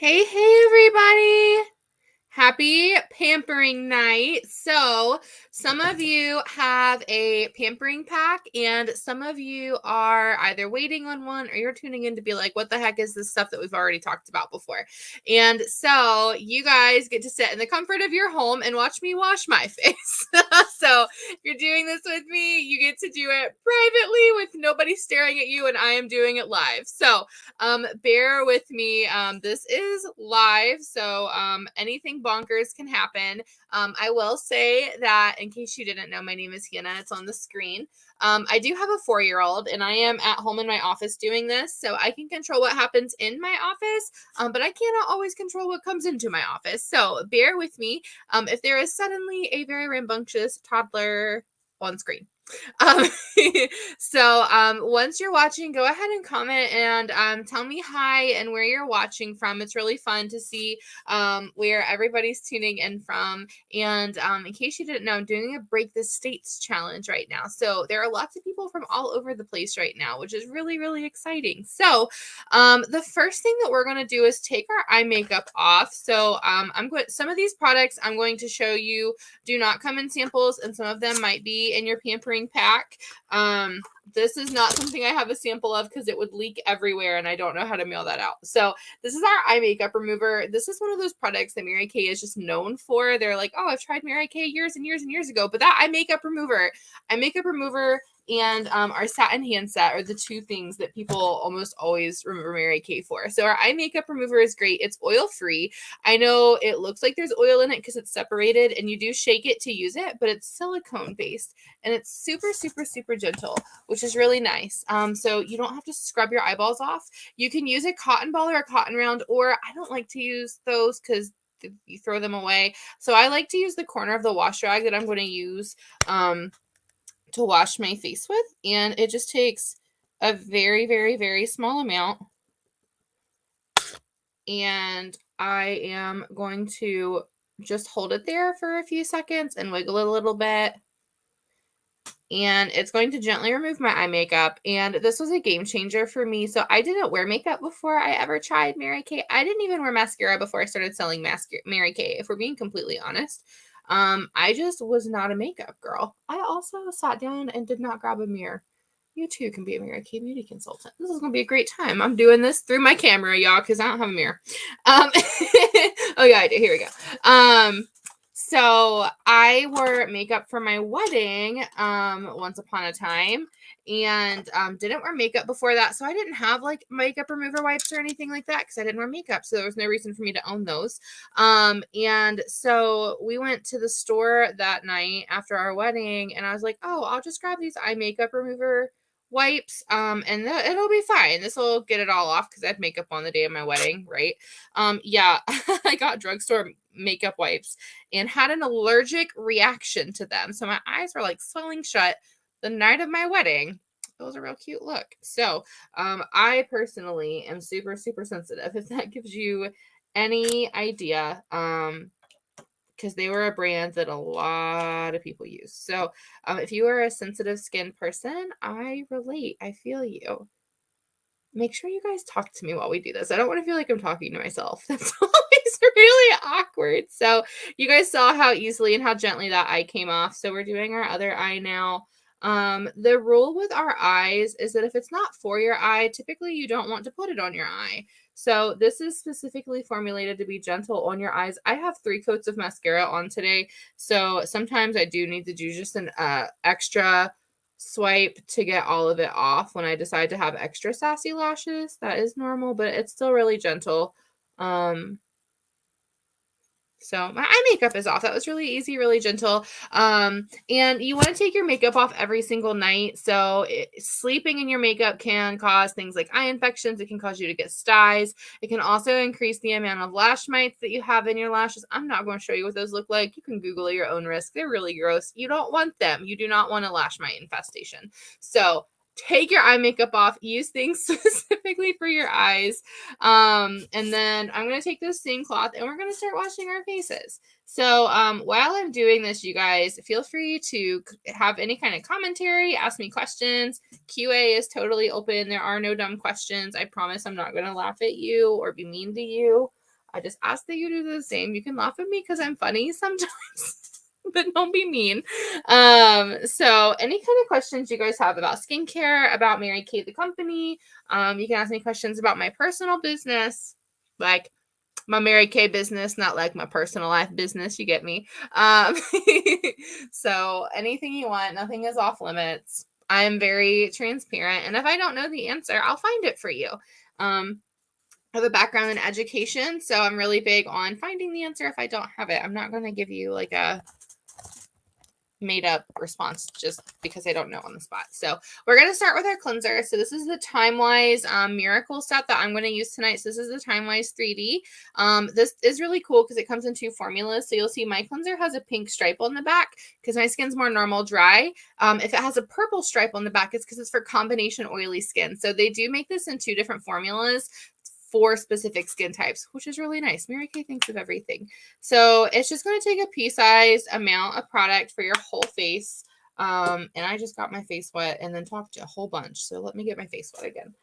Hey, everybody. Happy pampering night. So, some of you have a pampering pack, and some of you are either waiting on one or you're tuning in to be like, what the heck is this stuff that we've already talked about before? And so, you guys get to sit in the comfort of your home and watch me wash my face. So, if you're doing this with me, you get to do it privately with nobody staring at you, and I am doing it live. So, bear with me. This is live, so anything bonkers can happen. I will say that in case you didn't know, my name is Hannah. It's on the screen. I do have a 4-year-old, and I am at home in my office doing this, so I can control what happens in my office, but I cannot always control what comes into my office. So bear with me if there is suddenly a very rambunctious toddler on screen. Um, once you're watching, go ahead and comment and tell me hi and where you're watching from. It's really fun to see where everybody's tuning in from. And in case you didn't know, I'm doing a Break the States challenge right now. So there are lots of people from all over the place right now, which is really, really exciting. So the first thing that we're going to do is take our eye makeup off. So some of these products I'm going to show you do not come in samples, and some of them might be in your pampering pack. This is not something I have a sample of because it would leak everywhere and I don't know how to mail that out. So this is our eye makeup remover. This is one of those products that Mary Kay is just known for. They're like, oh, I've tried Mary Kay years and years and years ago, but that eye makeup remover and our satin hand set are the two things that people almost always remember Mary Kay for. So our eye makeup remover is great. It's oil free. I know it looks like there's oil in it because it's separated and you do shake it to use it, but it's silicone based and it's super, super, super gentle, which is really nice. So you don't have to scrub your eyeballs off. You can use a cotton ball or a cotton round, or I don't like to use those because you throw them away. So I like to use the corner of the wash rag that I'm going to use to wash my face with, and it just takes a very, very, very small amount, and I am going to just hold it there for a few seconds and wiggle it a little bit, and it's going to gently remove my eye makeup. And this was a game changer for me. So I didn't wear makeup before I ever tried Mary Kay. I didn't even wear mascara before I started selling Mary Kay, if we're being completely honest. I just was not a makeup girl. I also sat down and did not grab a mirror. You too can be a Mary Kay beauty consultant. This is going to be a great time. I'm doing this through my camera, y'all, because I don't have a mirror. Oh, yeah, I do. Here we go. So I wore makeup for my wedding once upon a time, and didn't wear makeup before that. So I didn't have like makeup remover wipes or anything like that because I didn't wear makeup. So there was no reason for me to own those. And so we went to the store that night after our wedding, and I was like, oh, I'll just grab these eye makeup remover wipes and it'll be fine. This will get it all off because I had makeup on the day of my wedding, right? Yeah, I got drugstore makeup wipes and had an allergic reaction to them. So my eyes were like swelling shut the night of my wedding. It was a real cute look. So I personally am super, super sensitive, if that gives you any idea. Because they were a brand that a lot of people use. So if you are a sensitive skin person, I relate. I feel you. Make sure you guys talk to me while we do this. I don't want to feel like I'm talking to myself. That's always really awkward. So you guys saw how easily and how gently that eye came off. So we're doing our other eye now. The rule with our eyes is that if it's not for your eye, typically you don't want to put it on your eye. So this is specifically formulated to be gentle on your eyes. I have 3 coats of mascara on today. So sometimes I do need to do just an extra swipe to get all of it off when I decide to have extra sassy lashes. That is normal, but it's still really gentle. So my eye makeup is off. That was really easy, really gentle. And you want to take your makeup off every single night. So sleeping in your makeup can cause things like eye infections. It can cause you to get styes. It can also increase the amount of lash mites that you have in your lashes. I'm not going to show you what those look like. You can Google at your own risk. They're really gross. You don't want them. You do not want a lash mite infestation. So take your eye makeup off, use things specifically for your eyes. And then I'm going to take this same cloth and we're going to start washing our faces. So while I'm doing this, you guys feel free to have any kind of commentary, ask me questions. QA is totally open. There are no dumb questions. I promise I'm not going to laugh at you or be mean to you. I just ask that you do the same. You can laugh at me because I'm funny sometimes, but don't be mean. So any kind of questions you guys have about skincare, about Mary Kay the company, you can ask me questions about my personal business, like my Mary Kay business, not like my personal life business. You get me? So anything you want, nothing is off limits. I am very transparent, and if I don't know the answer, I'll find it for you. I have a background in education, so I'm really big on finding the answer if I don't have it. I'm not going to give you like a made up response just because I don't know on the spot. So we're going to start with our cleanser. So this is the Time-Wise Miracle set that I'm going to use tonight. So this is the Time-Wise 3D. This is really cool because it comes in 2 formulas. So you'll see my cleanser has a pink stripe on the back because my skin's more normal dry. If it has a purple stripe on the back, it's because it's for combination oily skin. So they do make this in 2 different formulas for specific skin types, which is really nice. Mary Kay thinks of everything. So it's just going to take a pea-sized amount of product for your whole face. And I just got my face wet and then talked a whole bunch. So let me get my face wet again.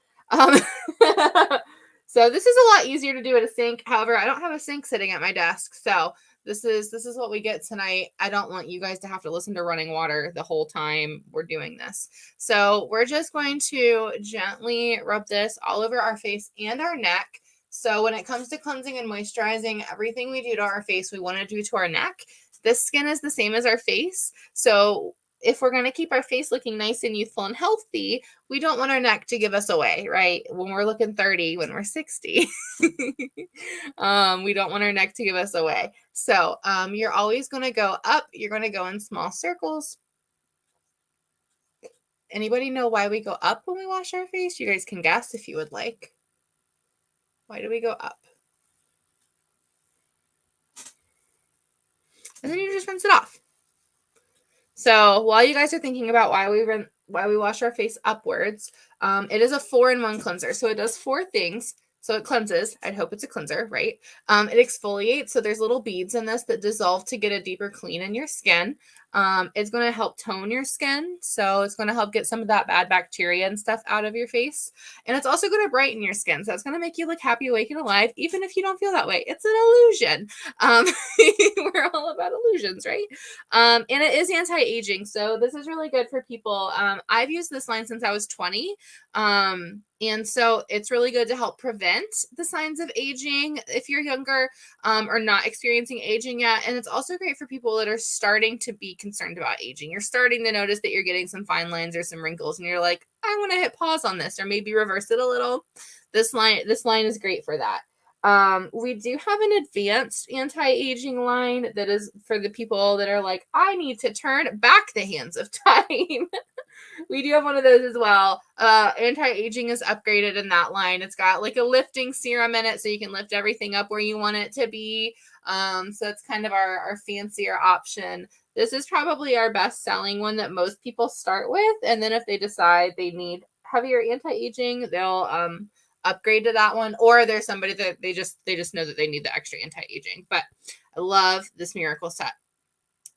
So this is a lot easier to do at a sink. However, I don't have a sink sitting at my desk. So this is what we get tonight. I don't want you guys to have to listen to running water the whole time we're doing this. So we're just going to gently rub this all over our face and our neck. So when it comes to cleansing and moisturizing, everything we do to our face, we want to do to our neck. This skin is the same as our face. So if we're going to keep our face looking nice and youthful and healthy, we don't want our neck to give us away, right? When we're looking 30, when we're 60, we don't want our neck to give us away. So you're always going to go up. You're going to go in small circles. Anybody know why we go up when we wash our face? You guys can guess if you would like. Why do we go up? And then you just rinse it off. So while you guys are thinking about why we wash our face upwards, it is a 4-in-1 cleanser. So it does 4 things. So it cleanses. I'd hope it's a cleanser, right? It exfoliates. So there's little beads in this that dissolve to get a deeper clean in your skin. It's going to help tone your skin. So it's going to help get some of that bad bacteria and stuff out of your face. And it's also going to brighten your skin. So it's going to make you look happy, awake, and alive, even if you don't feel that way. It's an illusion. We're all about illusions, right? And it is anti-aging. So this is really good for people. I've used this line since I was 20. And so it's really good to help prevent the signs of aging if you're younger or not experiencing aging yet. And it's also great for people that are starting to be concerned about aging. You're starting to notice that you're getting some fine lines or some wrinkles and you're like, I want to hit pause on this or maybe reverse it a little. This line is great for that. We do have an advanced anti-aging line that is for the people that are like, I need to turn back the hands of time. We do have one of those as well. Anti-aging is upgraded in that line. It's got like a lifting serum in it so you can lift everything up where you want it to be. So it's kind of our fancier option. This is probably our best selling one that most people start with. And then if they decide they need heavier anti-aging, they'll upgrade to that one. Or there's somebody that they just know that they need the extra anti-aging. But I love this Miracle set.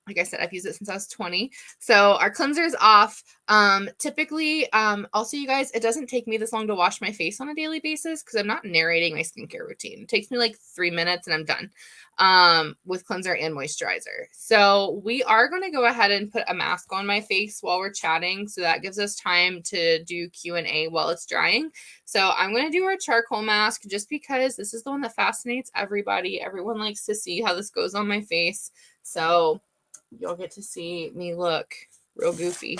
Like I said, I've used it since I was 20. So our cleanser is off. Typically, also you guys, it doesn't take me this long to wash my face on a daily basis because I'm not narrating my skincare routine. It takes me like 3 minutes and I'm done with cleanser and moisturizer. So we are going to go ahead and put a mask on my face while we're chatting. So that gives us time to do Q&A while it's drying. So I'm going to do our charcoal mask just because this is the one that fascinates everybody. Everyone likes to see how this goes on my face. So you'll get to see me look real goofy.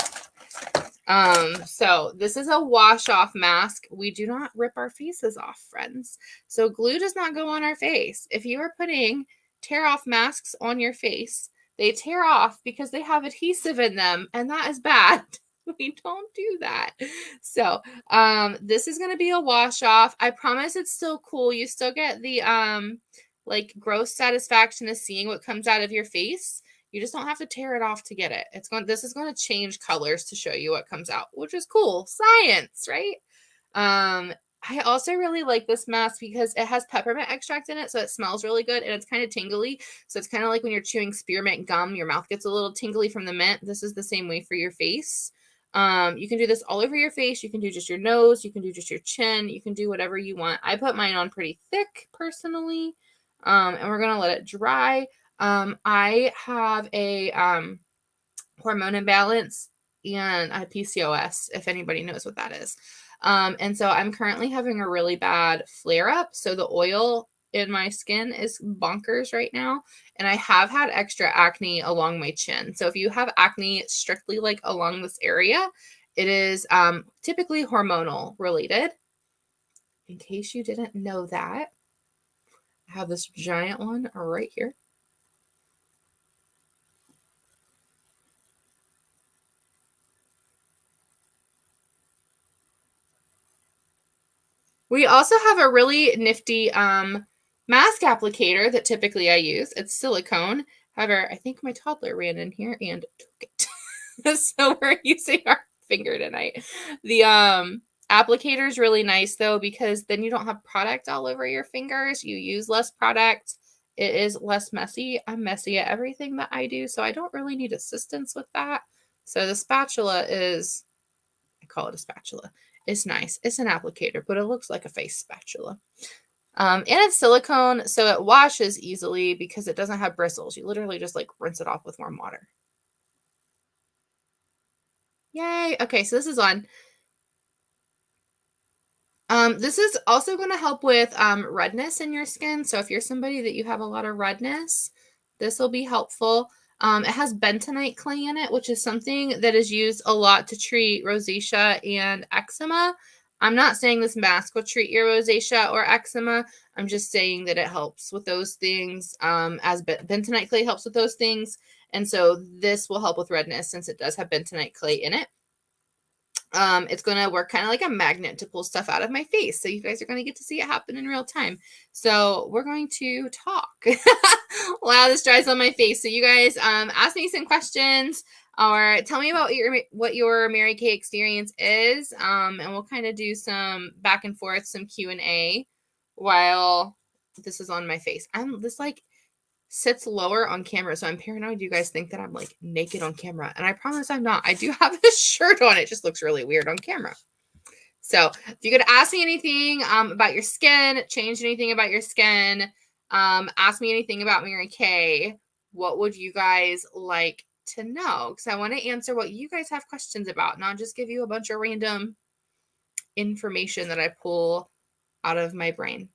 So this is a wash off mask. We do not rip our faces off, friends. So glue does not go on our face. If you are putting tear off masks on your face, they tear off because they have adhesive in them, and that is bad. We don't do that. So this is going to be a wash off. I promise it's still cool. You still get the like gross satisfaction of seeing what comes out of your face. You just don't have to tear it off to get it. This is going to change colors to show you what comes out, which is cool. Science, right? I also really like this mask because it has peppermint extract in it, so it smells really good and it's kind of tingly. So it's kind of like when you're chewing spearmint gum, your mouth gets a little tingly from the mint. This is the same way for your face. You can do this all over your face. You can do just your nose. You can do just your chin. You can do whatever you want. I put mine on pretty thick personally. And we're going to let it dry. I have a hormone imbalance and I have PCOS, if anybody knows what that is. And so I'm currently having a really bad flare up. So the oil in my skin is bonkers right now. And I have had extra acne along my chin. So if you have acne strictly like along this area, it is typically hormonal related. In case you didn't know that, I have this giant one right here. We also have a really nifty mask applicator that typically I use. It's silicone. However, I think my toddler ran in here and took it. So we're using our finger tonight. The applicator is really nice though, because then you don't have product all over your fingers. You use less product. It is less messy. I'm messy at everything that I do, so I don't really need assistance with that. So the spatula is, I call it a spatula. It's nice. It's an applicator, but it looks like a face spatula. And it's silicone, so it washes easily because it doesn't have bristles. You literally just like rinse it off with warm water. Yay. Okay, so this is on. This is also going to help with redness in your skin. So if you're somebody that you have a lot of redness, this will be helpful. It has bentonite clay in it, which is something that is used a lot to treat rosacea and eczema. I'm not saying this mask will treat your rosacea or eczema. I'm just saying that it helps with those things, as bentonite clay helps with those things. And so this will help with redness since it does have bentonite clay in it. It's going to work kind of like a magnet to pull stuff out of my face. So you guys are going to get to see it happen in real time. So we're going to talk while this dries on my face. So you guys ask me some questions or tell me about what your Mary Kay experience is. And we'll kind of do some back and forth, some Q&A while this is on my face. I'm this like sits lower on camera, so I'm paranoid you guys think that I'm like naked on camera, and I promise I'm not. I do have a shirt on. It just looks really weird on camera. So if you could ask me anything about your skin, change anything about your skin, ask me anything about Mary Kay, what would you guys like to know? Because I want to answer what you guys have questions about, not just give you a bunch of random information that I pull out of my brain.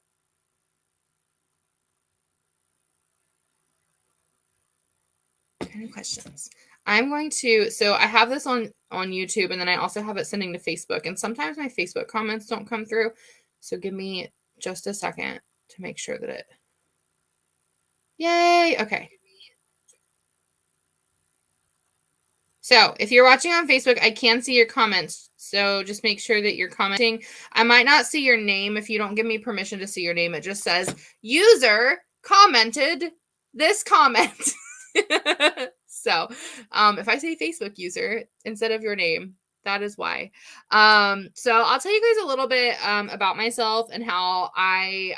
Kind of questions. I'm going to, so I have this on YouTube, and then I also have it sending to Facebook, and sometimes my Facebook comments don't come through. So give me just a second to make sure that it, yay. Okay. So if you're watching on Facebook, I can see your comments. So just make sure that you're commenting. I might not see your name if you don't give me permission to see your name. It just says user commented this comment. So if I say Facebook user instead of your name, that is why. So I'll tell you guys a little bit about myself and how I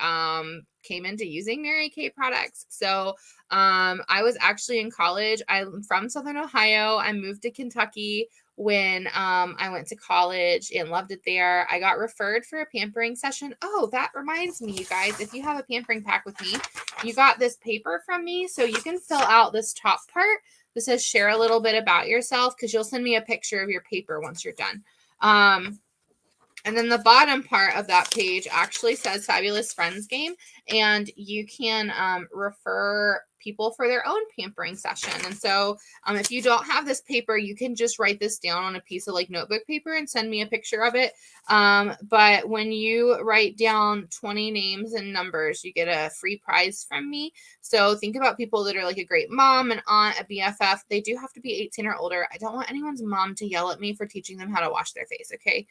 came into using Mary Kay products. So I was actually in college. I'm from Southern Ohio. I moved to Kentucky when I went to college and loved it there. I got referred for a pampering session. Oh, that reminds me, you guys, if you have a pampering pack with me, you got this paper from me. So you can fill out this top part. This says share a little bit about yourself, because you'll send me a picture of your paper once you're done. And then the bottom part of that page actually says Fabulous Friends Game, and you can refer people for their own pampering session. And so if you don't have this paper, you can just write this down on a piece of like notebook paper and send me a picture of it. But when you write down 20 names and numbers, you get a free prize from me. So think about people that are like a great mom, an aunt, a BFF. They do have to be 18 or older. I don't want anyone's mom to yell at me for teaching them how to wash their face, okay?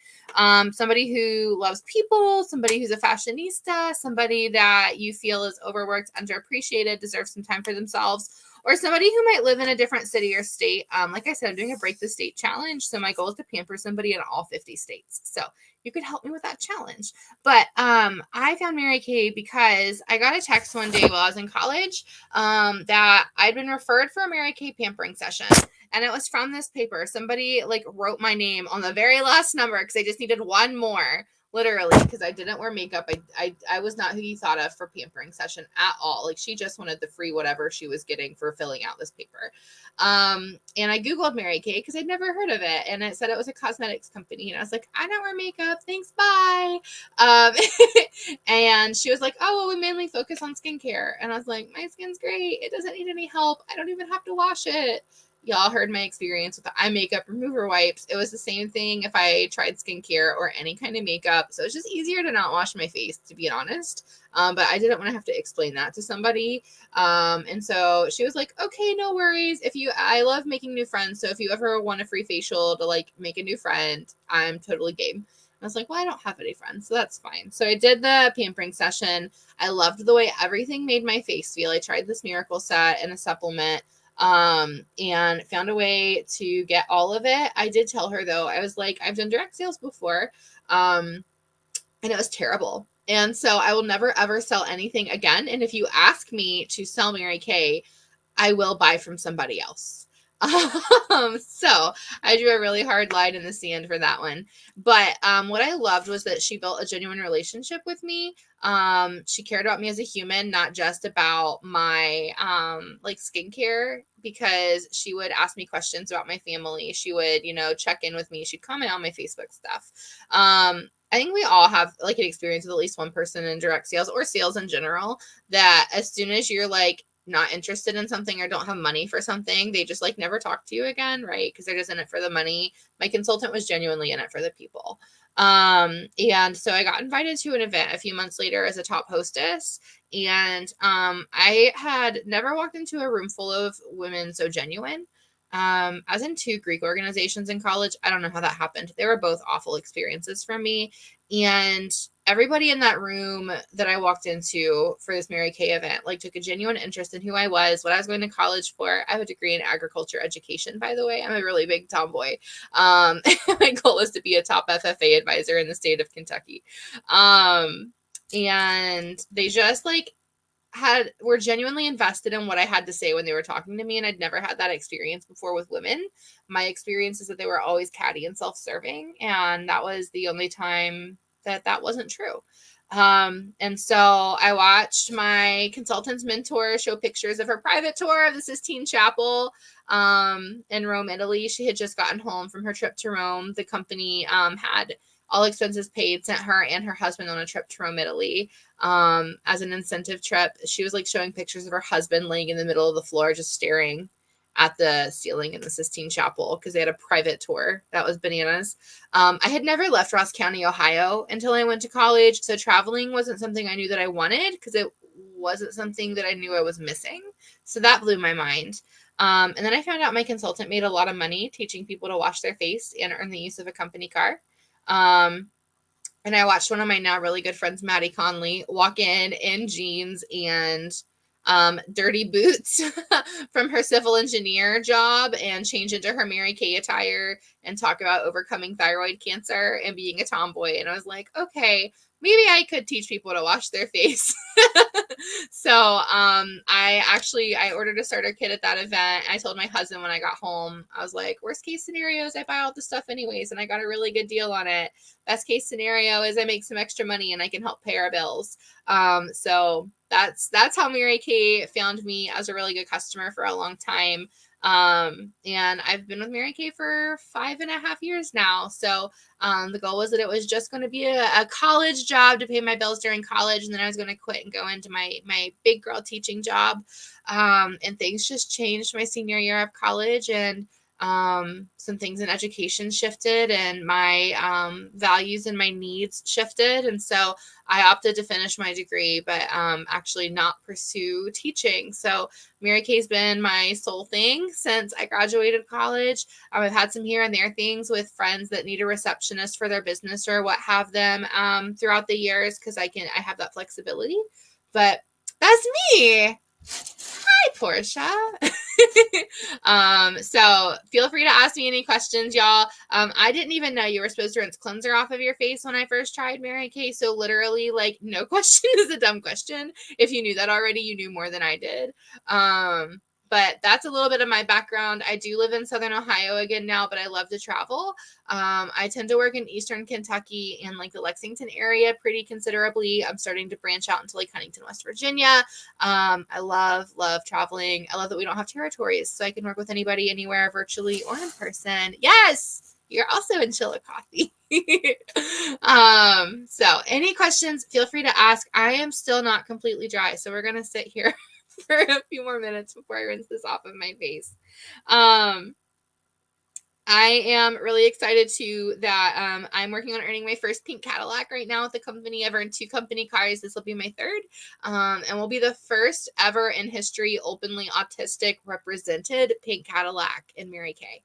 Somebody who loves people, somebody who's a fashionista, somebody that you feel is overworked, underappreciated, deserves some time for themselves, or somebody who might live in a different city or state. Like I said, I'm doing a Break the State challenge. So my goal is to pamper somebody in all 50 states. So you could help me with that challenge. But I found Mary Kay because I got a text one day while I was in college that I'd been referred for a Mary Kay pampering session. And it was from this paper. Somebody like wrote my name on the very last number because they just needed one more. literally, because I didn't wear makeup. I was not who you thought of for pampering session at all. Like, she just wanted the free whatever she was getting for filling out this paper. And I Googled Mary Kay because I'd never heard of it. And it said it was a cosmetics company. And I was like, I don't wear makeup. Thanks. Bye. Um, and she was like, oh, well, we mainly focus on skincare. And I was like, my skin's great. It doesn't need any help. I don't even have to wash it. Y'all heard my experience with the eye makeup remover wipes. It was the same thing if I tried skincare or any kind of makeup. So it's just easier to not wash my face, to be honest. But I didn't want to have to explain that to somebody. And so she was like, okay, no worries. I love making new friends. So if you ever want a free facial to like make a new friend, I'm totally game. I was like, well, I don't have any friends, so that's fine. So I did the pampering session. I loved the way everything made my face feel. I tried this miracle set and a supplement, and found a way to get all of it. I did tell her though, I was like, I've done direct sales before, and it was terrible. And so I will never ever sell anything again. And if you ask me to sell Mary Kay, I will buy from somebody else. So I drew a really hard line in the sand for that one. But what I loved was that she built a genuine relationship with me. She cared about me as a human, not just about my like skincare, because she would ask me questions about my family. She would, check in with me. She'd comment on my Facebook stuff. I think we all have like an experience with at least one person in direct sales or sales in general, that as soon as you're like not interested in something or don't have money for something, they just like never talk to you again, right? Because they're just in it for the money. My consultant was genuinely in it for the people. And so I got invited to an event a few months later as a top hostess. And I had never walked into a room full of women so genuine. I was in 2 Greek organizations in college. I don't know how that happened. They were both awful experiences for me. And everybody in that room that I walked into for this Mary Kay event, like, took a genuine interest in who I was, what I was going to college for. I have a degree in agriculture education, by the way. I'm a really big tomboy. My goal is to be a top FFA advisor in the state of Kentucky. And they just like were genuinely invested in what I had to say when they were talking to me. And I'd never had that experience before with women. My experience is that they were always catty and self-serving. And that was the only time that wasn't true. And so I watched my consultant's mentor show pictures of her private tour of the Sistine Chapel in Rome, Italy. She had just gotten home from her trip to Rome. The company had all expenses paid, sent her and her husband on a trip to Rome, Italy, as an incentive trip. She was like showing pictures of her husband laying in the middle of the floor, just staring at the ceiling in the Sistine Chapel, because they had a private tour. That was bananas. I had never left Ross County, Ohio until I went to college. So traveling wasn't something I knew that I wanted, because it wasn't something that I knew I was missing. So that blew my mind. And then I found out my consultant made a lot of money teaching people to wash their face and earn the use of a company car. And I watched one of my now really good friends, Maddie Conley, walk in jeans and dirty boots from her civil engineer job and change into her Mary Kay attire and talk about overcoming thyroid cancer and being a tomboy. And I was like, okay, maybe I could teach people to wash their face. So I ordered a starter kit at that event. I told my husband when I got home, I was like, worst case scenario is I buy all the stuff anyways, and I got a really good deal on it. Best case scenario is I make some extra money and I can help pay our bills. So that's how Mary Kay found me as a really good customer for a long time. And I've been with Mary Kay for 5.5 years now. So the goal was that it was just going to be a college job to pay my bills during college. And then I was going to quit and go into my big girl teaching job. And things just changed my senior year of college, and some things in education shifted, and my values and my needs shifted. And so I opted to finish my degree, but actually not pursue teaching. So Mary Kay's been my sole thing since I graduated college. I've had some here and there things with friends that need a receptionist for their business or what have them throughout the years, because I have that flexibility. But that's me. Hi, Portia. So feel free to ask me any questions, y'all. I didn't even know you were supposed to rinse cleanser off of your face when I first tried Mary Kay. So literally, like, no question is a dumb question. If you knew that already, you knew more than I did. But that's a little bit of my background. I do live in Southern Ohio again now, but I love to travel. I tend to work in Eastern Kentucky and like the Lexington area pretty considerably. I'm starting to branch out into like Huntington, West Virginia. I love traveling. I love that we don't have territories, so I can work with anybody, anywhere, virtually or in person. Yes, you're also in Chillicothe. So any questions, feel free to ask. I am still not completely dry, so we're gonna sit here for a few more minutes before I rinse this off of my face. I am really excited too that I'm working on earning my first pink Cadillac right now with the company. I've earned 2 company cars. This will be my 3rd, and will be the first ever in history openly autistic represented pink Cadillac in Mary Kay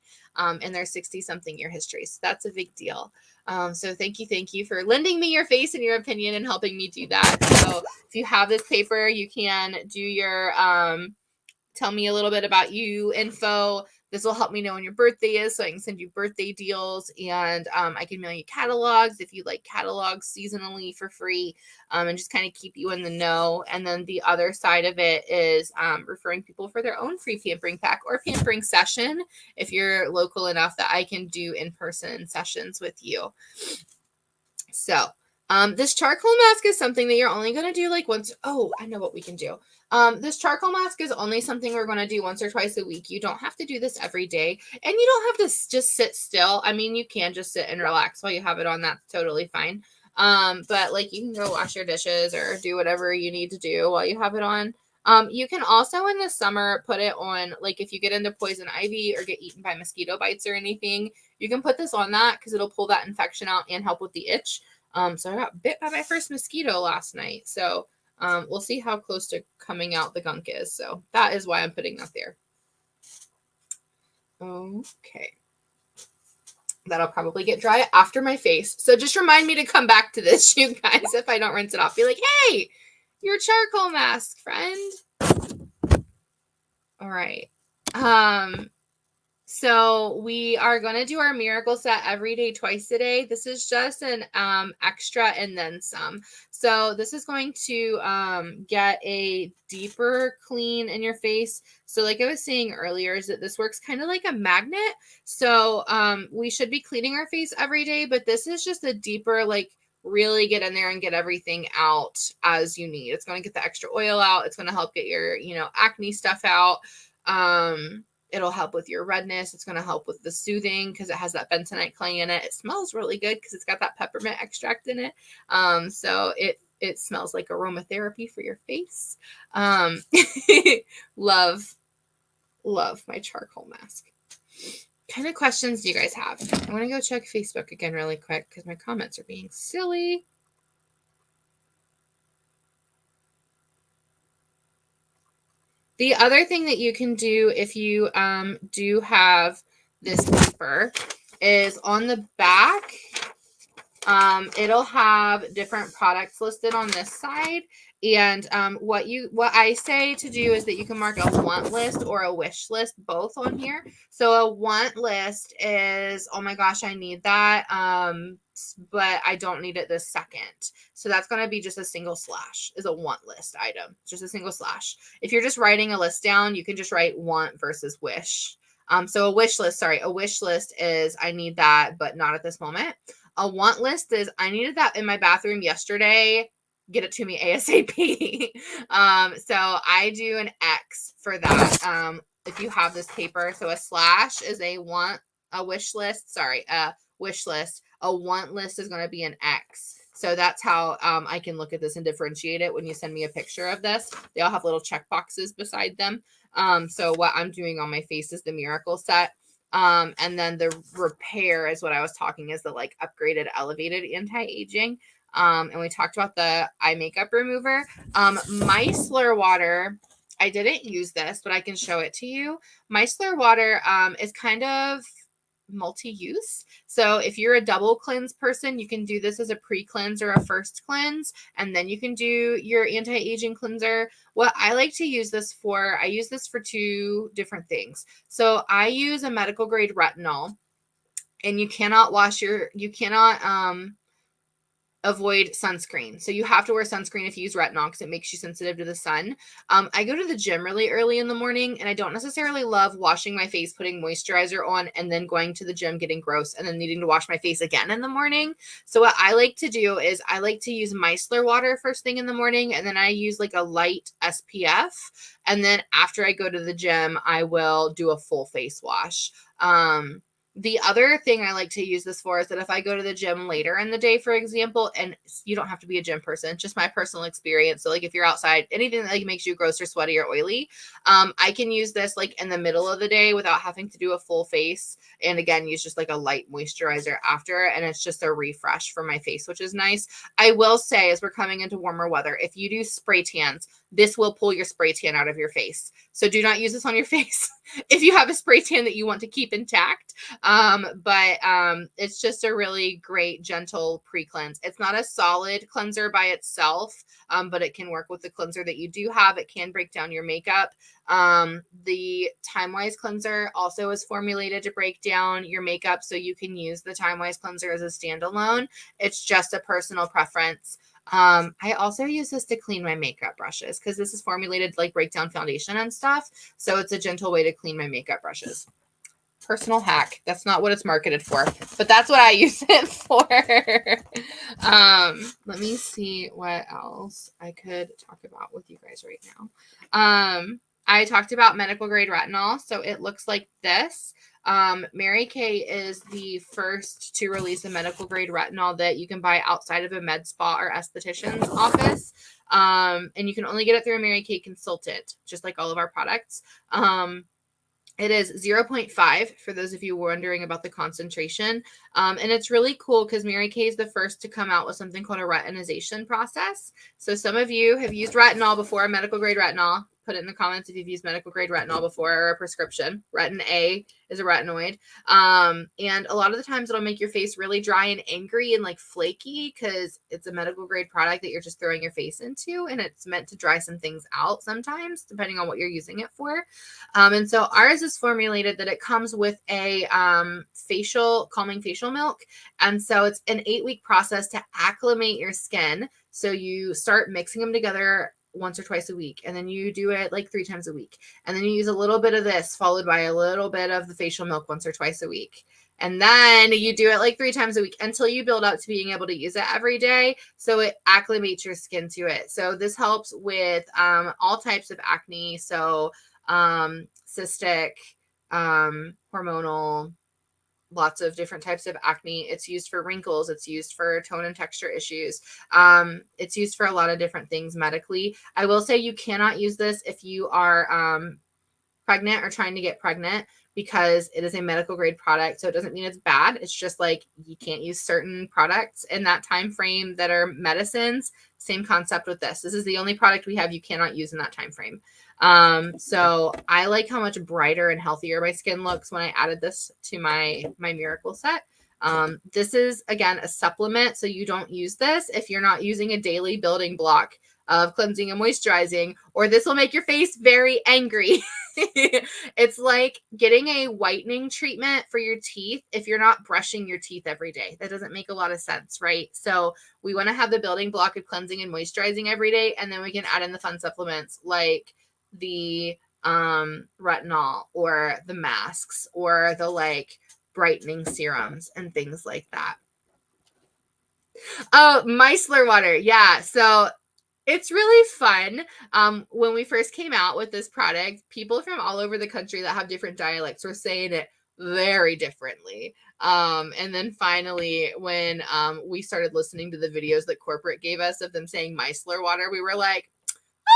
in their 60-something year history. So that's a big deal. So thank you for lending me your face and your opinion and helping me do that. So if you have this paper, you can do your tell me a little bit about you info. This will help me know when your birthday is, so I can send you birthday deals, and I can mail you catalogs if you like catalogs seasonally for free, and just kind of keep you in the know. And then the other side of it is referring people for their own free pampering pack or pampering session if you're local enough that I can do in-person sessions with you. So this charcoal mask is something that you're only going to do like once. Oh, I know what we can do. This charcoal mask is only something we're going to do once or twice a week. You don't have to do this every day, and you don't have to just sit still. I mean, you can just sit and relax while you have it on. That's totally fine. But like you can go wash your dishes or do whatever you need to do while you have it on. You can also in the summer put it on, like if you get into poison ivy or get eaten by mosquito bites or anything, you can put this on that because it'll pull that infection out and help with the itch. So I got bit by my first mosquito last night. So we'll see how close to coming out the gunk is. So that is why I'm putting that there. Okay. That'll probably get dry after my face. So just remind me to come back to this, you guys, if I don't rinse it off. Be like, hey, your charcoal mask, friend. All right. So we are going to do our miracle set every day, twice a day. This is just an extra and then some. So this is going to get a deeper clean in your face. So like I was saying earlier, is that this works kind of like a magnet. So we should be cleaning our face every day, but this is just a deeper, like really get in there and get everything out as you need. It's going to get the extra oil out. It's going to help get your, acne stuff out. It'll help with your redness. It's going to help with the soothing because it has that bentonite clay in it. It smells really good because it's got that peppermint extract in it. So it smells like aromatherapy for your face. Love my charcoal mask. What kind of questions do you guys have? I'm going to go check Facebook again really quick because my comments are being silly. The other thing that you can do if you do have this paper is on the back, it'll have different products listed on this side. And what I say to do is that you can mark a want list or a wish list both on here. So a want list is, oh my gosh, I need that, but I don't need it this second. So that's going to be just a single slash is a want list item, just a single slash. If you're just writing a list down, you can just write want versus wish. So a wish list is I need that, but not at this moment. A want list is I needed that in my bathroom yesterday. Get it to me ASAP. So I do an X for that. If you have this paper, so a slash is a wish list. A wish list. A want list is going to be an X. So that's how I can look at this and differentiate it when you send me a picture of this. They all have little check boxes beside them. So what I'm doing on my face is the miracle set. And then the repair is what I was talking is the like upgraded, elevated anti-aging. And we talked about the eye makeup remover. Micellar water. I didn't use this, but I can show it to you. Micellar water is kind of multi-use. So if you're a double cleanse person, you can do this as a pre-cleanse or a first cleanse, and then you can do your anti-aging cleanser. What I like to use this for, I use this for 2 different things. So I use a medical grade retinol, and you cannot avoid sunscreen. So you have to wear sunscreen if you use retinol because it makes you sensitive to the sun. I go to the gym really early in the morning, and I don't necessarily love washing my face, putting moisturizer on, and then going to the gym, getting gross, and then needing to wash my face again in the morning. So what I like to do is I like to use micellar water first thing in the morning, and then I use like a light SPF. And then after I go to the gym, I will do a full face wash. The other thing I like to use this for is that if I go to the gym later in the day, for example, and you don't have to be a gym person, just my personal experience. So like if you're outside, anything that like makes you gross or sweaty or oily, I can use this like in the middle of the day without having to do a full face. And again, use just like a light moisturizer after, and it's just a refresh for my face, which is nice. I will say, as we're coming into warmer weather, if you do spray tans, this will pull your spray tan out of your face. So do not use this on your face if you have a spray tan that you want to keep intact. But it's just a really great, gentle pre-cleanse. It's not a solid cleanser by itself, but it can work with the cleanser that you do have. It can break down your makeup. The Time Wise cleanser also is formulated to break down your makeup, so you can use the Time Wise cleanser as a standalone. It's just a personal preference. I also use this to clean my makeup brushes because this is formulated to like break down foundation and stuff. So it's a gentle way to clean my makeup brushes. Personal hack. That's not what it's marketed for, but that's what I use it for. Let me see what else I could talk about with you guys right now. I talked about medical grade retinol. So it looks like this. Mary Kay is the first to release a medical grade retinol that you can buy outside of a med spa or esthetician's office. And you can only get it through a Mary Kay consultant, just like all of our products. It is 0.5 for those of you wondering about the concentration. And it's really cool because Mary Kay is the first to come out with something called a retinization process. So some of you have used retinol before, medical grade retinol. Put it in the comments if you've used medical grade retinol before or a prescription. Retin A is a retinoid. And a lot of the times it'll make your face really dry and angry and like flaky because it's a medical grade product that you're just throwing your face into. And it's meant to dry some things out sometimes, depending on what you're using it for. And so ours is formulated that it comes with a calming facial milk. And so it's an 8-week process to acclimate your skin. So you start mixing them together once or twice a week, and then you do it like 3 times a week, and then you use a little bit of this followed by a little bit of the facial milk once or twice a week, and then you do it like 3 times a week until you build up to being able to use it every day, so it acclimates your skin to it. So this helps with all types of acne, so cystic, hormonal, lots of different types of acne. It's used for wrinkles. It's used for tone and texture issues. It's used for a lot of different things medically. I will say you cannot use this if you are pregnant or trying to get pregnant because it is a medical grade product. So it doesn't mean it's bad. It's just like you can't use certain products in that time frame that are medicines. Same concept with this. This is the only product we have you cannot use in that time frame. So I like how much brighter and healthier my skin looks when I added this to my Miracle set. This is, again, a supplement, so you don't use this if you're not using a daily building block of cleansing and moisturizing, or this will make your face very angry. It's like getting a whitening treatment for your teeth if you're not brushing your teeth every day. That doesn't make a lot of sense, right? So we want to have the building block of cleansing and moisturizing every day, and then we can add in the fun supplements like the retinol or the masks or the like brightening serums and things like that. Oh, micellar water. Yeah. So it's really fun. When we first came out with this product, people from all over the country that have different dialects were saying it very differently. And then finally, when we started listening to the videos that corporate gave us of them saying micellar water, we were like,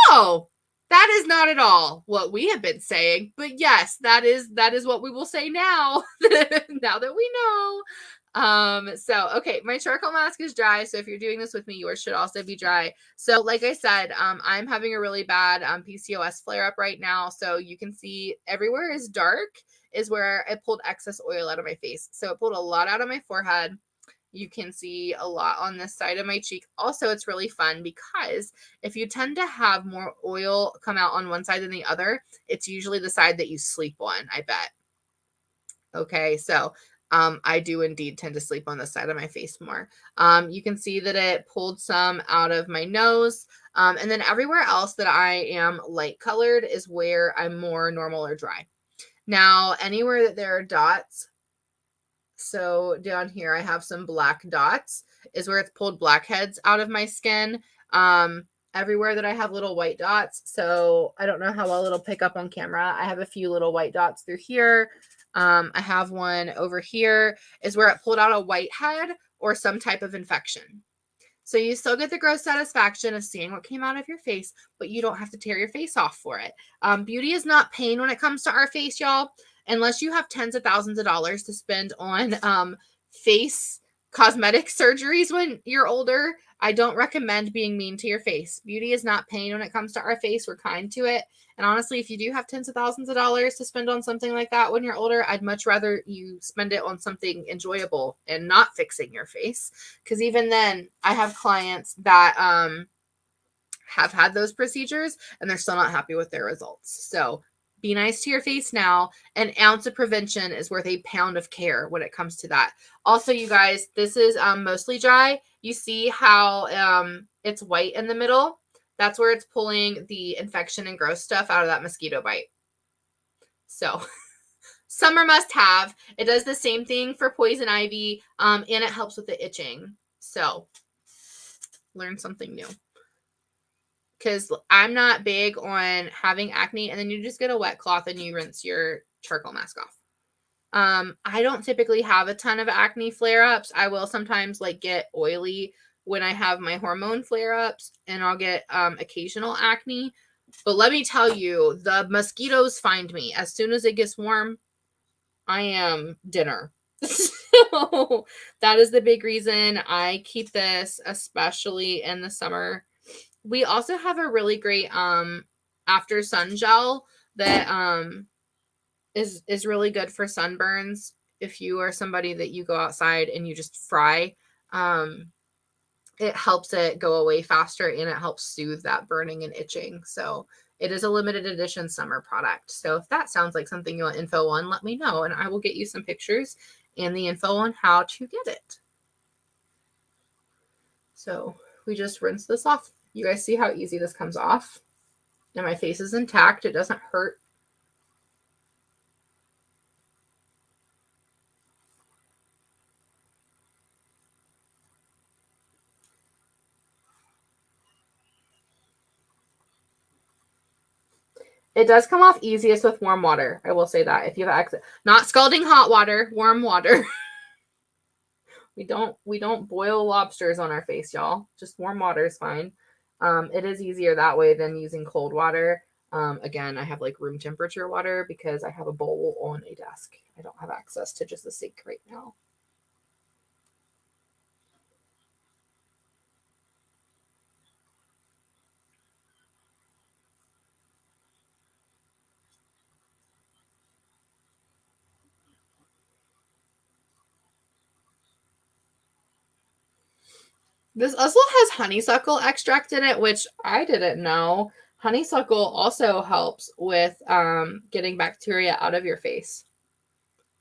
oh, that is not at all what we have been saying. But yes, that is what we will say now, now that we know. So, okay, my charcoal mask is dry. So if you're doing this with me, yours should also be dry. So like I said, I'm having a really bad PCOS flare up right now. So you can see everywhere is dark is where I pulled excess oil out of my face. So it pulled a lot out of my forehead. You can see a lot on this side of my cheek. Also, it's really fun because if you tend to have more oil come out on one side than the other, it's usually the side that you sleep on, I bet. Okay, so I do indeed tend to sleep on this side of my face more. You can see that it pulled some out of my nose. And then everywhere else that I am light colored is where I'm more normal or dry. Now, anywhere that there are dots, so down here I have some black dots, is where it's pulled blackheads out of my skin. Everywhere that I have little white dots, so I don't know how well it'll pick up on camera. I have a few little white dots through here. I have one over here, is where it pulled out a whitehead or some type of infection. So you still get the gross satisfaction of seeing what came out of your face, but you don't have to tear your face off for it. Beauty is not pain when it comes to our face, y'all. Unless you have tens of thousands of dollars to spend on face cosmetic surgeries when you're older, I don't recommend being mean to your face. Beauty is not pain when it comes to our face. We're kind to it. And honestly, if you do have tens of thousands of dollars to spend on something like that when you're older, I'd much rather you spend it on something enjoyable and not fixing your face. Because even then, I have clients that have had those procedures and they're still not happy with their results. So be nice to your face now. An ounce of prevention is worth a pound of care when it comes to that. Also, you guys, this is mostly dry. You see how it's white in the middle? That's where it's pulling the infection and gross stuff out of that mosquito bite. So summer must have. It does the same thing for poison ivy, and it helps with the itching. So learn something new. Because I'm not big on having acne, and then you just get a wet cloth and you rinse your charcoal mask off. I don't typically have a ton of acne flare-ups. I will sometimes like get oily when I have my hormone flare-ups, and I'll get occasional acne. But let me tell you, the mosquitoes find me. As soon as it gets warm, I am dinner. So that is the big reason I keep this, especially in the summer. We also have a really great after sun gel that is really good for sunburns. If you are somebody that you go outside and you just fry, it helps it go away faster, and it helps soothe that burning and itching. So it is a limited edition summer product. So if that sounds like something you want info on, let me know and I will get you some pictures and the info on how to get it. So we just rinse this off. You guys see how easy this comes off? And my face is intact. It doesn't hurt. It does come off easiest with warm water. I will say that. If you have access, not scalding hot water, warm water. We don't boil lobsters on our face, y'all. Just warm water is fine. It is easier that way than using cold water. Again, I have like room temperature water because I have a bowl on a desk. I don't have access to just the sink right now. This also has honeysuckle extract in it, which I didn't know. Honeysuckle also helps with getting bacteria out of your face.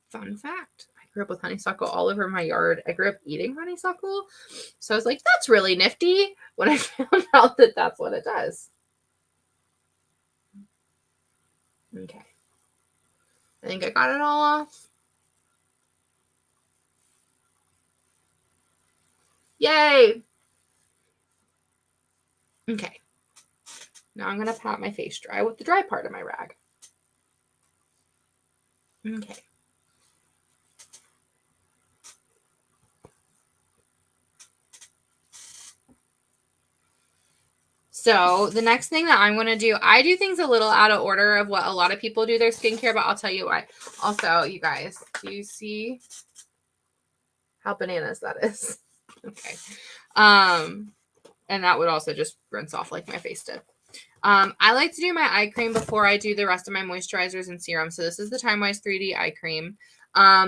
Fun fact. I grew up with honeysuckle all over my yard. I grew up eating honeysuckle. So I was like, that's really nifty when I found out that that's what it does. Okay. I think I got it all off. Yay! Okay. Now I'm going to pat my face dry with the dry part of my rag. Okay. So the next thing that I'm going to do, I do things a little out of order of what a lot of people do their skincare, but I'll tell you why. Also, you guys, do you see how bananas that is? Okay. And that would also just rinse off like my face did. I like to do my eye cream before I do the rest of my moisturizers and serums. So this is the Time Wise 3D eye cream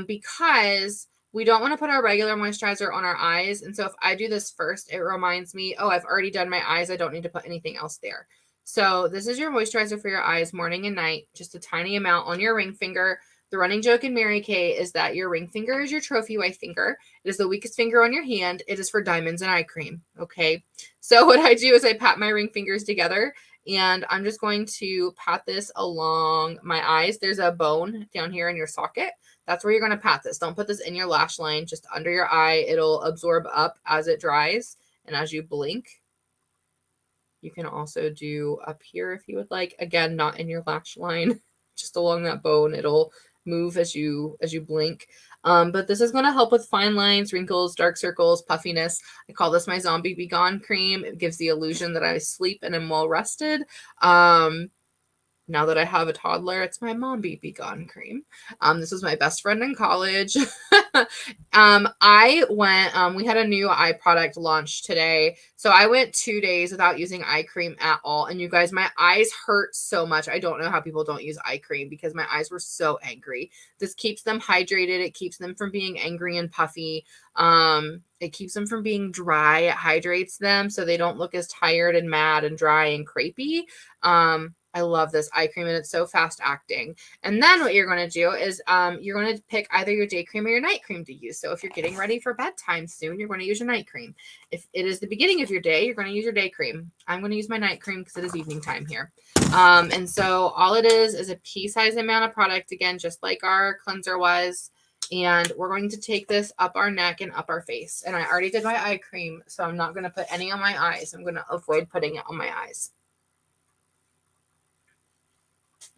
because we don't want to put our regular moisturizer on our eyes. And so if I do this first, it reminds me, oh, I've already done my eyes. I don't need to put anything else there. So this is your moisturizer for your eyes morning and night, just a tiny amount on your ring finger. The running joke in Mary Kay is that your ring finger is your trophy wife finger. It is the weakest finger on your hand. It is for diamonds and eye cream. Okay. So what I do is I pat my ring fingers together, and I'm just going to pat this along my eyes. There's a bone down here in your socket. That's where you're going to pat this. Don't put this in your lash line, just under your eye. It'll absorb up as it dries and as you blink. You can also do up here if you would like. Again, not in your lash line, just along that bone. It'll move as you blink. But this is going to help with fine lines, wrinkles, dark circles, puffiness. I call this my zombie be gone cream. It gives the illusion that I sleep and am well rested. Now that I have a toddler, it's my mom be gone cream. This was my best friend in college. I went, we had a new eye product launch today. So I went 2 days without using eye cream at all. And you guys, my eyes hurt so much. I don't know how people don't use eye cream because my eyes were so angry. This keeps them hydrated. It keeps them from being angry and puffy. It keeps them from being dry. It hydrates them so they don't look as tired and mad and dry and crepey. I love this eye cream, and it's so fast acting. And then what you're going to do is you're going to pick either your day cream or your night cream to use. So if you're getting ready for bedtime soon, you're going to use your night cream. If it is the beginning of your day, you're going to use your day cream. I'm going to use my night cream because it is evening time here. And so all it is a pea-sized amount of product, again, just like our cleanser was. And we're going to take this up our neck and up our face. And I already did my eye cream, so I'm not going to put any on my eyes. I'm going to avoid putting it on my eyes.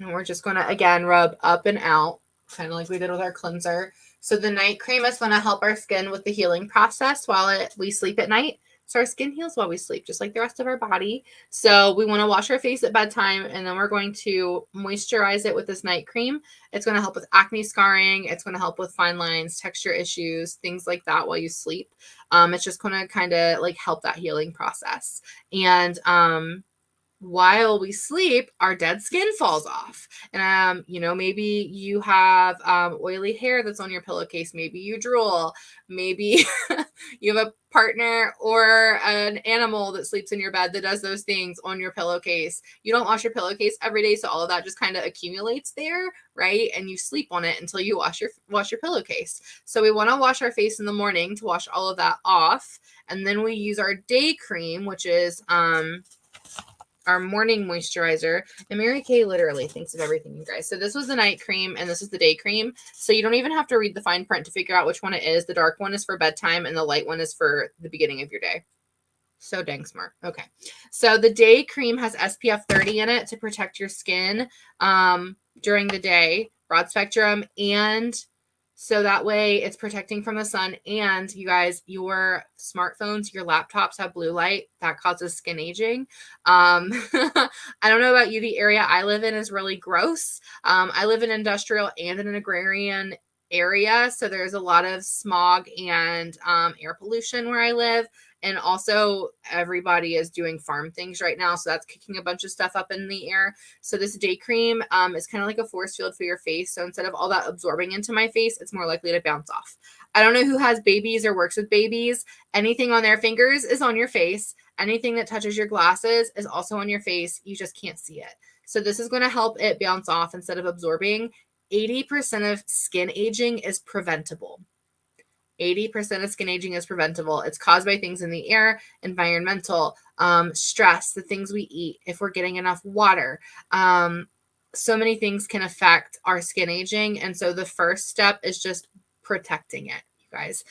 And we're just going to, again, rub up and out, kind of like we did with our cleanser. So the night cream is going to help our skin with the healing process while we sleep at night. So our skin heals while we sleep, just like the rest of our body. So we want to wash our face at bedtime, and then we're going to moisturize it with this night cream. It's going to help with acne scarring. It's going to help with fine lines, texture issues, things like that while you sleep. It's just going to kind of like help that healing process. And while we sleep, our dead skin falls off. And, maybe you have oily hair that's on your pillowcase. Maybe you drool. Maybe you have a partner or an animal that sleeps in your bed that does those things on your pillowcase. You don't wash your pillowcase every day, so all of that just kind of accumulates there, right? And you sleep on it until you wash your pillowcase. So we want to wash our face in the morning to wash all of that off. And then we use our day cream, which is our morning moisturizer. And Mary Kay literally thinks of everything, you guys. So this was the night cream and this is the day cream. So you don't even have to read the fine print to figure out which one it is. The dark one is for bedtime and the light one is for the beginning of your day. So dang smart. Okay. So the day cream has SPF 30 in it to protect your skin during the day, broad spectrum, and so that way it's protecting from the sun. And you guys, your smartphones, your laptops have blue light that causes skin aging. I don't know about you. The area I live in is really gross. I live in industrial and in an agrarian area. So there's a lot of smog and air pollution where I live. And also everybody is doing farm things right now. So that's kicking a bunch of stuff up in the air. So this day cream is kind of like a force field for your face. So instead of all that absorbing into my face, it's more likely to bounce off. I don't know who has babies or works with babies. Anything on their fingers is on your face. Anything that touches your glasses is also on your face. You just can't see it. So this is going to help it bounce off instead of absorbing. 80% of skin aging is preventable. 80% of skin aging is preventable. It's caused by things in the air, environmental, stress, the things we eat, if we're getting enough water. So many things can affect our skin aging. And so the first step is just protecting it, you guys.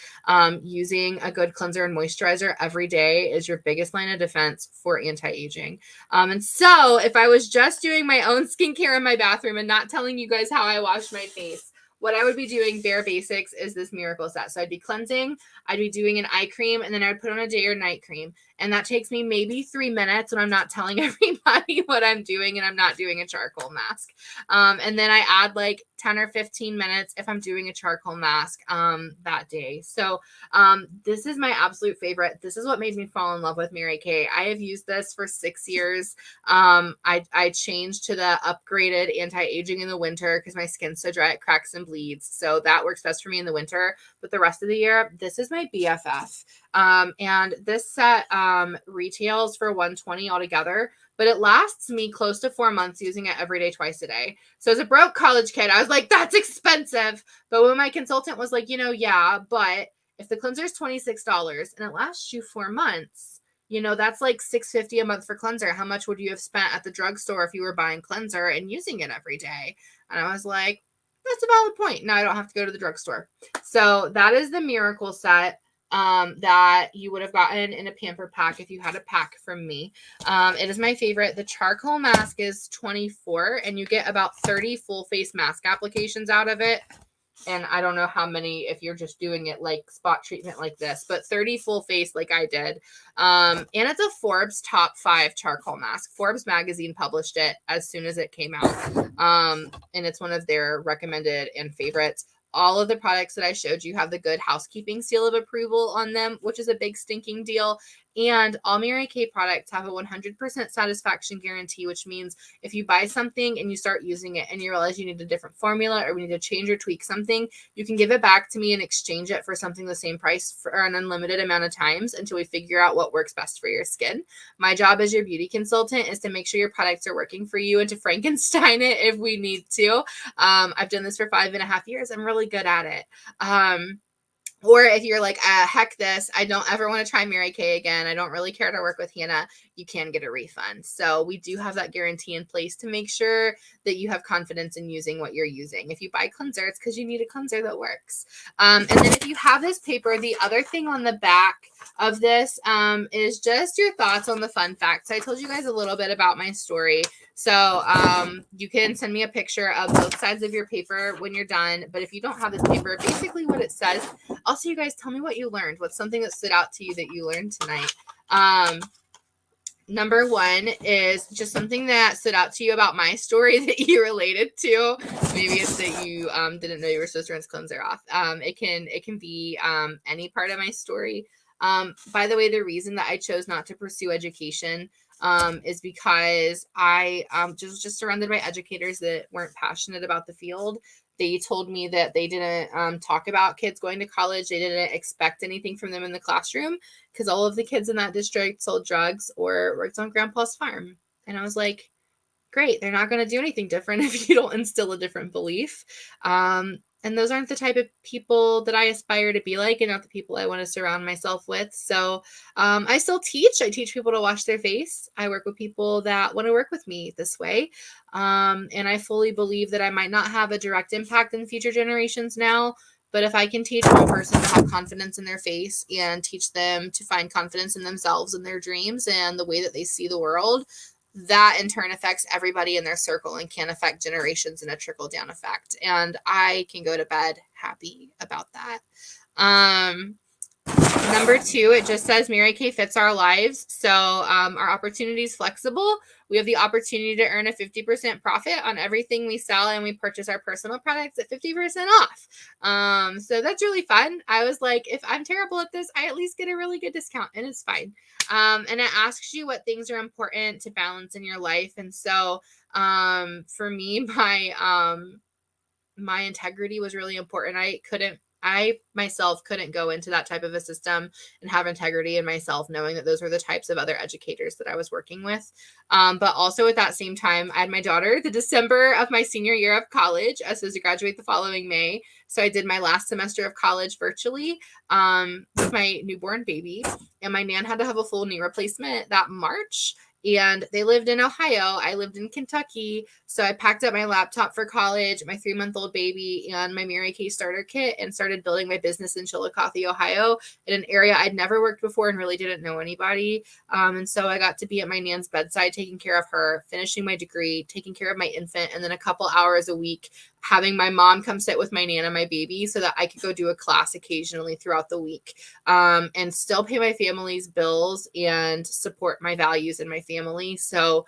Using a good cleanser and moisturizer every day is your biggest line of defense for anti-aging. And so if I was just doing my own skincare in my bathroom and not telling you guys how I wash my face, what I would be doing, bare basics, is this miracle set. So I'd be cleansing, I'd be doing an eye cream, and then I would put on a day or night cream. And that takes me maybe 3 minutes when I'm not telling everybody what I'm doing and I'm not doing a charcoal mask. And then I add like 10 or 15 minutes if I'm doing a charcoal mask that day. So this is my absolute favorite. This is what made me fall in love with Mary Kay. I have used this for 6 years. I changed to the upgraded anti-aging in the winter because my skin's so dry it cracks and bleeds. So that works best for me in the winter. But the rest of the year, this is my BFF. And this set retails for $120 altogether, but it lasts me close to 4 months using it every day, twice a day. So as a broke college kid, I was like, that's expensive. But when my consultant was like, yeah, but if the cleanser is $26 and it lasts you 4 months, that's like $6.50 a month for cleanser. How much would you have spent at the drugstore if you were buying cleanser and using it every day? And I was like, that's a valid point. Now I don't have to go to the drugstore. So that is the Miracle Set that you would have gotten in a Pamper pack if you had a pack from me. It is my favorite. The charcoal mask is $24 and you get about 30 full face mask applications out of it. And I don't know how many if you're just doing it like spot treatment like this, but 30 full face like I did. And it's a Forbes top 5 charcoal mask. Forbes magazine published it as soon as it came out. And it's one of their recommended and favorites. All of the products that I showed you have the Good Housekeeping seal of approval on them, which is a big stinking deal. And all Mary Kay products have a 100% satisfaction guarantee, which means if you buy something and you start using it and you realize you need a different formula or we need to change or tweak something, you can give it back to me and exchange it for something the same price for an unlimited amount of times until we figure out what works best for your skin. My job as your beauty consultant is to make sure your products are working for you and to Frankenstein it if we need to. I've done this for 5.5 years. I'm really good at it. Or if you're like, heck this, I don't ever want to try Mary Kay again. I don't really care to work with Hannah. You can get a refund. So we do have that guarantee in place to make sure that you have confidence in using what you're using. If you buy cleanser, it's because you need a cleanser that works. And then if you have this paper, the other thing on the back of this is just your thoughts on the fun facts. I told you guys a little bit about my story. So you can send me a picture of both sides of your paper when you're done. But if you don't have this paper, basically what it says, also, you guys tell me what you learned. What's something that stood out to you that you learned tonight? Number 1 is just something that stood out to you about my story that you related to. Maybe it's that you didn't know you were supposed to rinse cleanser off. It can be any part of my story. By the way, the reason that I chose not to pursue education is because I just surrounded by educators that weren't passionate about the field. They told me that they didn't talk about kids going to college. They didn't expect anything from them in the classroom because all of the kids in that district sold drugs or worked on grandpa's farm. And I was like, great, they're not going to do anything different if you don't instill a different belief. And those aren't the type of people that I aspire to be like and not the people I want to surround myself with. So I still teach. I teach people to wash their face. I work with people that want to work with me this way. And I fully believe that I might not have a direct impact in future generations now, but if I can teach one person to have confidence in their face and teach them to find confidence in themselves and their dreams and the way that they see the world, that in turn affects everybody in their circle and can affect generations in a trickle down effect. And I can go to bed happy about that. Number 2, it just says Mary Kay fits our lives. So our opportunity is flexible. We have the opportunity to earn a 50% profit on everything we sell, and we purchase our personal products at 50% off. So that's really fun. I was like, if I'm terrible at this, I at least get a really good discount, and it's fine. And it asks you what things are important to balance in your life. And so for me, my integrity was really important. I myself couldn't go into that type of a system and have integrity in myself, knowing that those were the types of other educators that I was working with. But also at that same time, I had my daughter the December of my senior year of college. I was supposed to graduate the following May. So I did my last semester of college virtually with my newborn baby. And my nan had to have a full knee replacement that March. And they lived in Ohio. I lived in Kentucky. So I packed up my laptop for college, my 3-month-old baby, and my Mary Kay starter kit and started building my business in Chillicothe, Ohio, in an area I'd never worked before and really didn't know anybody. And so I got to be at my nan's bedside, taking care of her, finishing my degree, taking care of my infant, and then a couple hours a week having my mom come sit with my nan and my baby so that I could go do a class occasionally throughout the week and still pay my family's bills and support my values and my family. So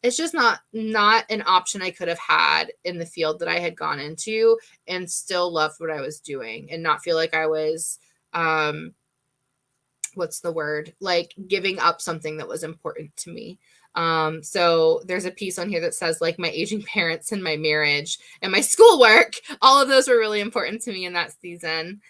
it's just not an option I could have had in the field that I had gone into and still loved what I was doing and not feel like I was, what's the word? Like giving up something that was important to me. So there's a piece on here that says like my aging parents and my marriage and my schoolwork, all of those were really important to me in that season.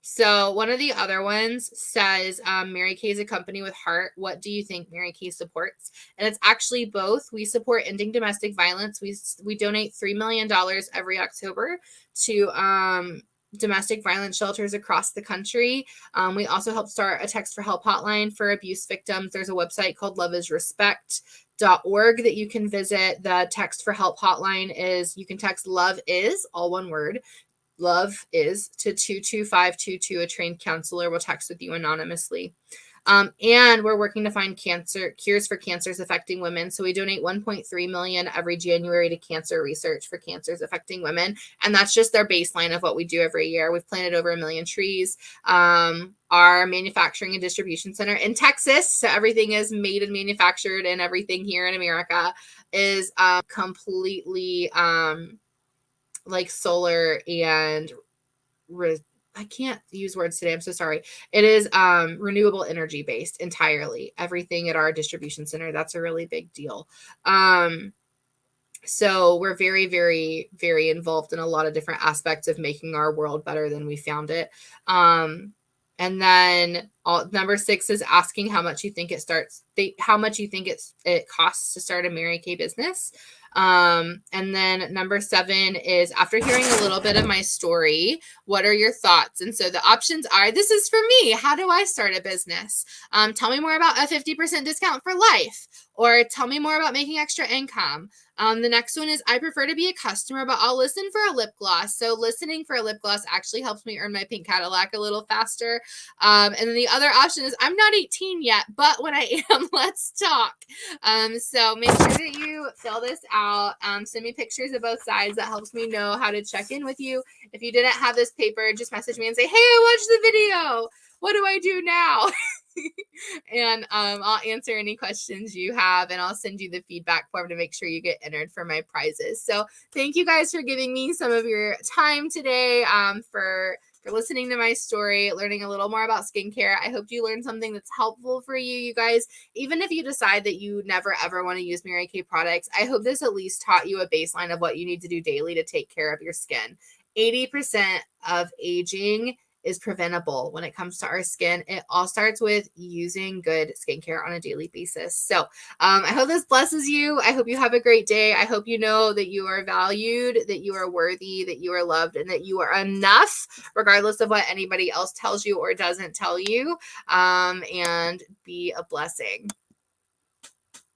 So one of the other ones says, Mary Kay is a company with heart. What do you think Mary Kay supports? And it's actually both. We support ending domestic violence. We donate $3 million every October to domestic violence shelters across the country. We also help start a text for help hotline for abuse victims. There's a website called loveisrespect.org that you can visit. The text for help hotline is, you can text love is, all one word, love is, to 22522. A trained counselor will text with you anonymously. And we're working to find cures for cancers affecting women. So we donate 1.3 million every January to cancer research for cancers affecting women. And that's just their baseline of what we do every year. We've planted over 1 million trees. Our manufacturing and distribution center in Texas, so everything is made and manufactured, and everything here in America is completely like solar and I can't use words today. I'm so sorry. It is renewable energy based entirely. Everything at our distribution center. That's a really big deal. So we're very, very, very involved in a lot of different aspects of making our world better than we found it. And then number 6 is asking how much you think how much you think it costs to start a Mary Kay business. And then number 7 is, after hearing a little bit of my story, what are your thoughts? And so the options are, this is for me. How do I start a business? Tell me more about a 50% discount for life, or tell me more about making extra income. The next one is, I prefer to be a customer, but I'll listen for a lip gloss. So listening for a lip gloss actually helps me earn my pink Cadillac a little faster. And then the other option is, I'm not 18 yet, but when I am, let's talk. So make sure that you fill this out. Send me pictures of both sides. That helps me know how to check in with you. If you didn't have this paper, just message me and say, hey, I watched the video. What do I do now? And I'll answer any questions you have, and I'll send you the feedback form to make sure you get entered for my prizes. So thank you guys for giving me some of your time today, for listening to my story, learning a little more about skincare. I hope you learned something that's helpful for you guys. Even if you decide that you never ever want to use Mary Kay products, I hope this at least taught you a baseline of what you need to do daily to take care of your skin. 80% of aging is preventable when it comes to our skin. It all starts with using good skincare on a daily basis. So I hope this blesses you. I hope you have a great day. I hope you know that you are valued, that you are worthy, that you are loved, and that you are enough, regardless of what anybody else tells you or doesn't tell you. And be a blessing.